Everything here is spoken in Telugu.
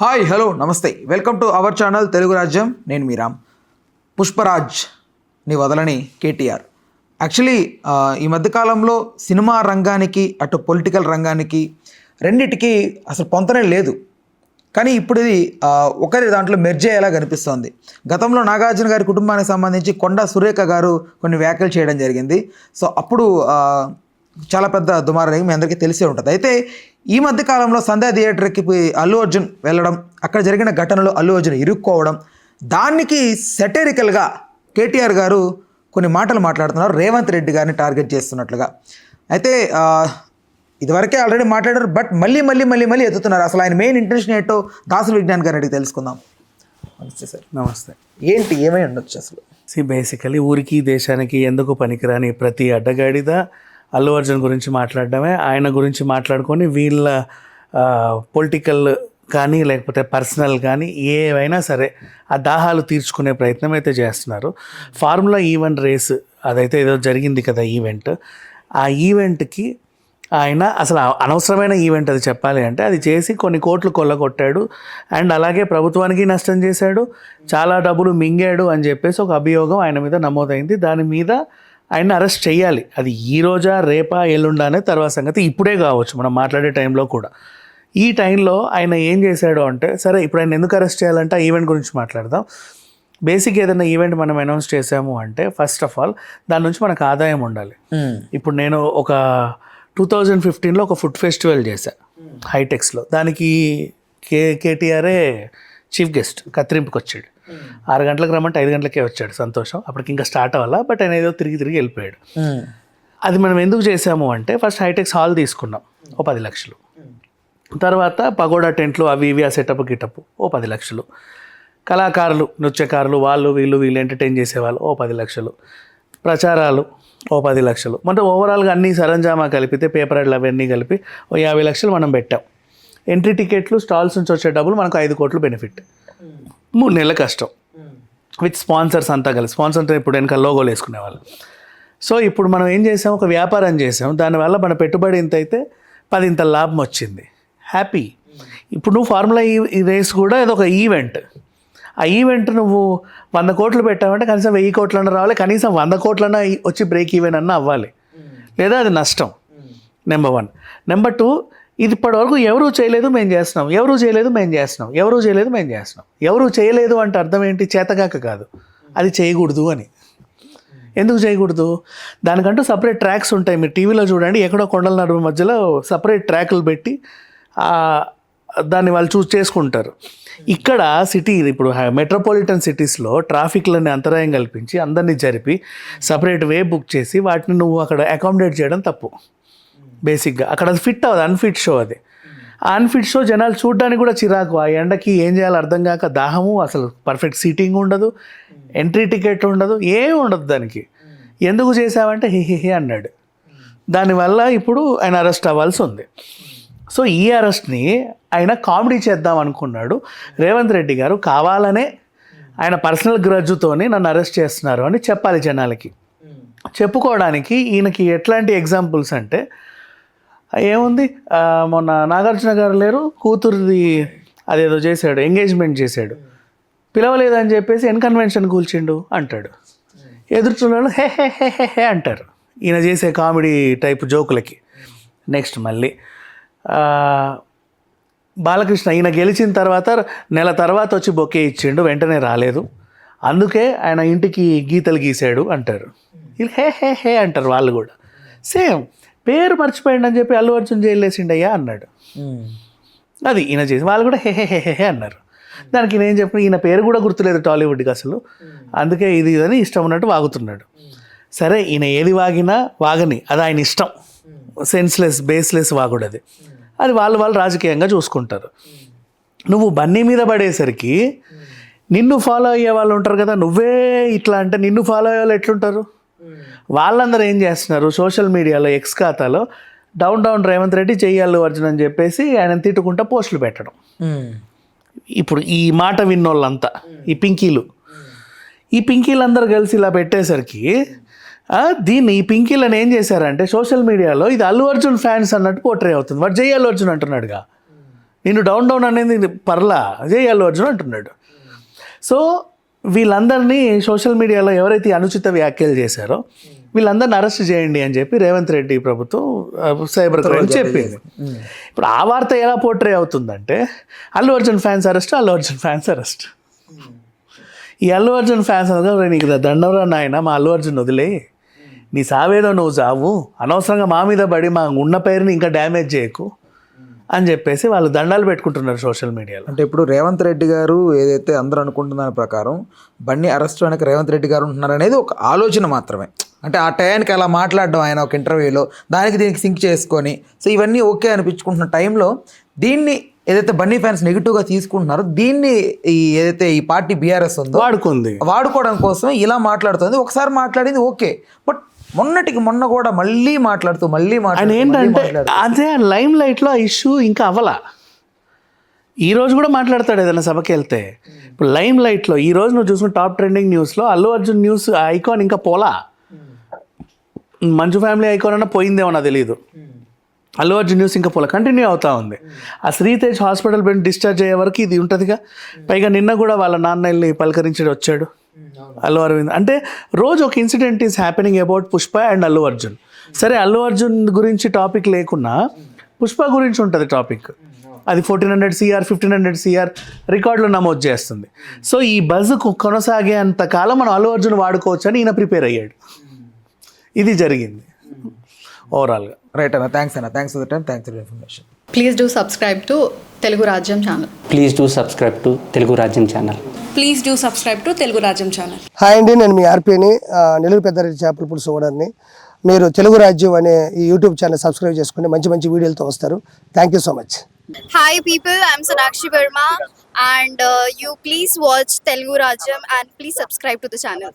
హాయ్ హలో నమస్తే welcome to our channel Telugu రాజ్యం. నేను మీ రామ్. పుష్పరాజ్ ని వదలని కేటీఆర్. యాక్చువల్లీ ఈ మధ్యకాలంలో సినిమా రంగానికి అటు పొలిటికల్ రంగానికి రెండిటికి అసలు పొంతనే లేదు. కానీ ఇప్పుడు ఇది ఒకరి దాంట్లో మెర్జ్ అయ్యేలా కనిపిస్తోంది. గతంలో నాగార్జున గారి కుటుంబానికి సంబంధించి కొండా సురేఖ గారు కొన్ని వ్యాఖ్యలు చేయడం జరిగింది. సో అప్పుడు చాలా పెద్ద దుమారం మీ అందరికీ తెలిసే ఉంటుంది. అయితే ఈ మధ్య కాలంలో సంధ్యా థియేటర్కి అల్లు అర్జున్ వెళ్ళడం, అక్కడ జరిగిన ఘటనలో అల్లు అర్జున్ ఇరుక్కోవడం, దానికి సెటరికల్గా కేటీఆర్ గారు కొన్ని మాటలు మాట్లాడుతున్నారు, రేవంత్ రెడ్డి గారిని టార్గెట్ చేస్తున్నట్లుగా. అయితే ఇదివరకే ఆల్రెడీ మాట్లాడారు, బట్ మళ్ళీ ఎత్తుతున్నారు. అసలు ఆయన మెయిన్ ఇంటెన్షన్ ఏంటో దాసుల విజ్ఞాన్ గారిని అడిగి తెలుసుకుందాం. నమస్తే సార్. నమస్తే. ఏంటి ఏమై ఉండొచ్చు అసలు? బేసికలీ ఊరికి దేశానికి ఎందుకు పనికిరాని ప్రతి అడ్డగాడిద అల్లు అర్జున్ గురించి మాట్లాడడమే. ఆయన గురించి మాట్లాడుకొని వీళ్ళ పొలిటికల్ కానీ లేకపోతే పర్సనల్ కానీ ఏవైనా సరే ఆ దాహాలు తీర్చుకునే ప్రయత్నం అయితే చేస్తున్నారు. ఫార్ములా ఈవెంట్ రేస్ అదైతే ఏదో జరిగింది కదా ఈవెంట్, ఆ ఈవెంట్కి ఆయన అసలు అనవసరమైన ఈవెంట్ అది చెప్పాలి అంటే, అది చేసి కొన్ని కోట్లు కొల్లగొట్టాడు అండ్ అలాగే ప్రభుత్వానికి నష్టం చేశాడు, చాలా డబ్బులు మింగాడు అని చెప్పేసి ఒక అభియోగం ఆయన మీద నమోదైంది. దాని మీద ఆయన అరెస్ట్ చేయాలి. అది ఈ రోజా రేపా ఎల్లుండా అనే తర్వాత సంగతి, ఇప్పుడే కావచ్చు మనం మాట్లాడే టైంలో కూడా. ఈ టైంలో ఆయన ఏం చేశాడు అంటే, సరే ఇప్పుడు ఆయన ఎందుకు అరెస్ట్ చేయాలంటే ఆ ఈవెంట్ గురించి మాట్లాడదాం. బేసిక్ ఏదైనా ఈవెంట్ మనం అనౌన్స్ చేసాము అంటే ఫస్ట్ ఆఫ్ ఆల్ దాని నుంచి మనకు ఆదాయం ఉండాలి. ఇప్పుడు నేను ఒక 2015లో ఒక ఫుడ్ ఫెస్టివల్ చేశా హైటెక్స్లో. దానికి కేటీఆరే చీఫ్ గెస్ట్ కత్తిరింపుకి వచ్చాడు. 6 గంటలకు రమ్మంటే 5 గంటలకే వచ్చాడు. సంతోషం, అప్పటికి ఇంకా స్టార్ట్ అవ్వాలా, బట్ ఆయన ఏదో తిరిగి వెళ్ళిపోయాడు. అది మనం ఎందుకు చేసాము అంటే, ఫస్ట్ హైటెక్స్ హాల్ తీసుకున్నాం ఓ 10 లక్షలు, తర్వాత పగోడా టెంట్లు అవి ఇవి ఆ సెటప్ గిటప్ ఓ 10 లక్షలు, కళాకారులు నృత్యకారులు వాళ్ళు వీళ్ళు ఎంటర్టైన్ చేసేవాళ్ళు ఓ 10 లక్షలు, ప్రచారాలు ఓ 10 లక్షలు, మొత్తం ఓవరాల్గా అన్ని సరంజామా కలిపితే పేపర్ యాడ్లు అవన్నీ కలిపి ఓ 50 లక్షలు మనం పెట్టాం. ఎంట్రీ టికెట్లు స్టాల్స్ నుంచి వచ్చే డబ్బులు మనకు 5 కోట్లు బెనిఫిట్. 3 నెలల కష్టం విత్ స్పాన్సర్స్ అంతా కలిసి. స్పాన్సర్ అంటే ఇప్పుడు వెనక లోగోలు వేసుకునేవాళ్ళు. సో ఇప్పుడు మనం ఏం చేసాం, ఒక వ్యాపారం చేసాం, దానివల్ల మన పెట్టుబడి ఇంత అయితే 10 ఇంత లాభం వచ్చింది, హ్యాపీ. ఇప్పుడు నువ్వు ఫార్ములా ఈ రేస్ కూడా ఇది ఒక ఈవెంట్. ఆ ఈవెంట్ నువ్వు 100 కోట్లు పెట్టావంటే కనీసం 1000 కోట్లన్నా రావాలి, కనీసం 100 కోట్లన్నా వచ్చి బ్రేక్ ఈవెన్ అన్నా అవ్వాలి, లేదా అది నష్టం. నెంబర్ 1. నెంబర్ 2, ఇది ఇప్పటివరకు ఎవరూ చేయలేదు మేము చేస్తున్నాం, ఎవరూ చేయలేదు మేము చేస్తున్నాం, ఎవరూ చేయలేదు మేము చేస్తున్నాం. ఎవరూ చేయలేదు అంటే అర్థం ఏంటి? చేతగాక కాదు, అది చేయకూడదు అని. ఎందుకు చేయకూడదు? దానికంటూ సపరేట్ ట్రాక్స్ ఉంటాయి. మీరు టీవీలో చూడండి, ఎక్కడో కొండల నడుము మధ్యలో సపరేట్ ట్రాక్లు పెట్టి దాన్ని వాళ్ళు చేసుకుంటారు. ఇక్కడ సిటీ, ఇప్పుడు మెట్రోపాలిటన్ సిటీస్లో ట్రాఫిక్లని అంతరాయం కల్పించి అందరినీ జరిపి సపరేట్ వే బుక్ చేసి వాటిని నువ్వు అక్కడ అకామిడేట్ చేయడం తప్పు. బేసిక్గా అక్కడ అది ఫిట్ అవ్వదు, అన్ఫిట్ షో అది. ఆ అన్ఫిట్ షో జనాలు చూడడానికి కూడా చిరాకు, ఆ ఎండకి ఏం చేయాలో అర్థం కాక, దాహము, అసలు పర్ఫెక్ట్ సీటింగ్ ఉండదు, ఎంట్రీ టికెట్ ఉండదు, ఏమి ఉండదు దానికి. ఎందుకు చేసావంటే హే అన్నాడు. దానివల్ల ఇప్పుడు ఆయన అరెస్ట్ అవ్వాల్సి ఉంది. సో ఈ అరెస్ట్ని ఆయన కామెడీ చేద్దాం అనుకున్నాడు. రేవంత్ రెడ్డి గారు కావాలనే ఆయన పర్సనల్ గ్రడ్జుతోని నన్ను అరెస్ట్ చేస్తున్నారు అని చెప్పాలి జనాలకి. చెప్పుకోవడానికి ఈయనకి ఎట్లాంటి ఎగ్జాంపుల్స్ అంటే, ఏముంది, మొన్న నాగార్జున గారు లేరు, కూతురుది అదేదో చేశాడు, ఎంగేజ్మెంట్ చేశాడు, పిలవలేదని చెప్పేసి కన్వెన్షన్ కూల్చిండు అంటాడు. ఎదుర్కొన్న హే హే హే హే హే అంటారు ఈయన చేసే కామెడీ టైప్ జోకులకి. నెక్స్ట్ మళ్ళీ బాలకృష్ణ ఈయన గెలిచిన తర్వాత నెల తర్వాత వచ్చి బొకే ఇచ్చిండు, వెంటనే రాలేదు, అందుకే ఆయన ఇంటికి గీతలు గీశాడు అంటారు. వీళ్ళు హే హే హే అంటారు వాళ్ళు కూడా. సేమ్ పేరు మర్చిపోయిండు అని చెప్పి అల్లు అర్జున్ జైలు వేసిండయ్యా అన్నాడు. అది ఈయన చేసి వాళ్ళు కూడా హే హే హే హే అన్నారు. దానికి నేను చెప్పిన ఈయన పేరు కూడా గుర్తులేదు టాలీవుడ్కి అసలు, అందుకే ఇది ఇదని ఇష్టం ఉన్నట్టు వాగుతున్నాడు. సరే, ఈయన ఏది వాగినా వాగని, అది ఆయన ఇష్టం, సెన్స్లెస్ బేస్లెస్ వాగుడు అది. అది వాళ్ళు రాజకీయంగా చూసుకుంటారు. నువ్వు బన్నీ మీద పడేసరికి నిన్ను ఫాలో అయ్యే వాళ్ళు ఉంటారు కదా, నువ్వే ఇట్లా అంటే నిన్ను ఫాలో అయ్యే వాళ్ళు ఎట్లుంటారు? వాళ్ళందరూ ఏం చేస్తున్నారు, సోషల్ మీడియాలో ఎక్స్ ఖాతాలో డౌన్ రేవంత్ రెడ్డి చెయ్యాలి అర్జున్ అని చెప్పేసి ఆయన తిట్టుకుంటా పోస్టులు పెట్టడం. ఇప్పుడు ఈ మాట విన్నోళ్ళంతా ఈ పింకీలందరూ కలిసి ఇలా పెట్టేసరికి ఈ పింకీలను ఏం చేశారంటే సోషల్ మీడియాలో ఇది అల్లు అర్జున్ ఫ్యాన్స్ అన్నట్టు పోర్ట్రే అవుతుంది. వాడు జై అల్లు అర్జున్ అంటున్నాడుగా, నేను డౌన్ డౌన్ అనేది పర్లా అదే అల్లు అర్జున్ అంటున్నాడు. సో వీళ్ళందరినీ సోషల్ మీడియాలో ఎవరైతే అనుచిత వ్యాఖ్యలు చేశారో వీళ్ళందరిని అరెస్ట్ చేయండి అని చెప్పి రేవంత్ రెడ్డి ప్రభుత్వం సైబర్ క్రైమ్ చెప్పింది. ఇప్పుడు ఆ వార్త ఎలా పోర్ట్రే అవుతుందంటే Allu Arjun fans arrest, Allu Arjun fans arrest. ఈ అల్లు అర్జున్ ఫ్యాన్స్ అనగా నీకు దండవరా నాయన, మా అల్లు అర్జున్ వదిలే, నీ సావేదో నువ్వు చావు, అనవసరంగా మా మీద పడి మా ఉన్న పేరుని ఇంకా డ్యామేజ్ చేయకు అని చెప్పేసి వాళ్ళు దండాలు పెట్టుకుంటున్నారు సోషల్ మీడియాలో. అంటే ఇప్పుడు రేవంత్ రెడ్డి గారు ఏదైతే అందరూ అనుకుంటున్న దాని ప్రకారం బన్నీ అరెస్ట్ వెనక రేవంత్ రెడ్డి గారు ఉంటున్నారు అనేది ఒక ఆలోచన మాత్రమే. అంటే ఆ టయానికి అలా మాట్లాడడం ఆయన ఒక ఇంటర్వ్యూలో దానికి దీనికి సింక్ చేసుకొని సో ఇవన్నీ ఓకే అనిపించుకుంటున్న టైంలో దీన్ని ఏదైతే బన్నీ ఫ్యాన్స్ నెగిటివ్గా తీసుకుంటున్నారో దీన్ని ఏదైతే ఈ పార్టీ బీఆర్ఎస్ ఉందో వాడుకోవడం కోసం ఇలా మాట్లాడుతుంది. ఒకసారి మాట్లాడింది ఓకే, బట్ మొన్నటికి మొన్న కూడా మళ్ళీ మాట్లాడుతూ ఆయన ఏంటంటే అదే లైమ్ లైట్లో ఆ ఇష్యూ ఇంకా అవ్వలా. ఈరోజు కూడా మాట్లాడతాడు ఏదైనా సభకి వెళ్తే. ఇప్పుడు లైమ్ లైట్లో ఈరోజు నువ్వు చూసుకున్న టాప్ ట్రెండింగ్ న్యూస్లో అల్లు అర్జున్ న్యూస్ ఐకాన్ ఇంకా పోలా. మంచు ఫ్యామిలీ ఐకాన్ అన్న పోయిందేమో నాకు తెలియదు. అల్లు అర్జున్ న్యూస్ ఇంకా పోలా, కంటిన్యూ అవుతా ఉంది. ఆ శ్రీతేజ్ హాస్పిటల్ పెట్టి డిశ్చార్జ్ అయ్యే వరకు ఇది ఉంటుందిగా. పైగా నిన్న కూడా వాళ్ళ నాన్న వెళ్ళి పలకరించడం వచ్చాడు అల్లు అరవింద్. అంటే రోజు ఒక incident is happening about Pushpa and Allu Arjun. సరే అల్లు అర్జున్ గురించి టాపిక్ లేకున్నా పుష్ప గురించి ఉంటుంది టాపిక్. అది 1400 CR 1500 CR రికార్డులో నమోదు చేస్తుంది. సో ఈ బజ్కు కొనసాగేంత కాలం మనం అల్లు అర్జున్ వాడుకోవచ్చు అని ఈయన ప్రిపేర్ అయ్యాడు. ఇది జరిగింది ఓవరాల్గా. రైట్ అన్న, థ్యాంక్స్ అన్న, thanks for the time, thanks for information. Please do subscribe to Telugu Rajyam channel. Please do subscribe to Telugu Rajyam channel. Please do subscribe to Telugu Rajyam channel. Hi అండి, నేను మీ ఆర్పీని, నెల్లూరు పెద్దారెడ్డి చేపల పులుసు ఓనర్ని. మీరు తెలుగు రాజ్యం అనే ఈ యూట్యూబ్ ఛానల్ సబ్స్క్రైబ్ చేసుకుని మంచి మంచి వీడియోలతో వస్తారు. Thank you so much. Hi people, I'm Sonakshi Verma and you please watch Telugu Rajyam and please subscribe to the channel.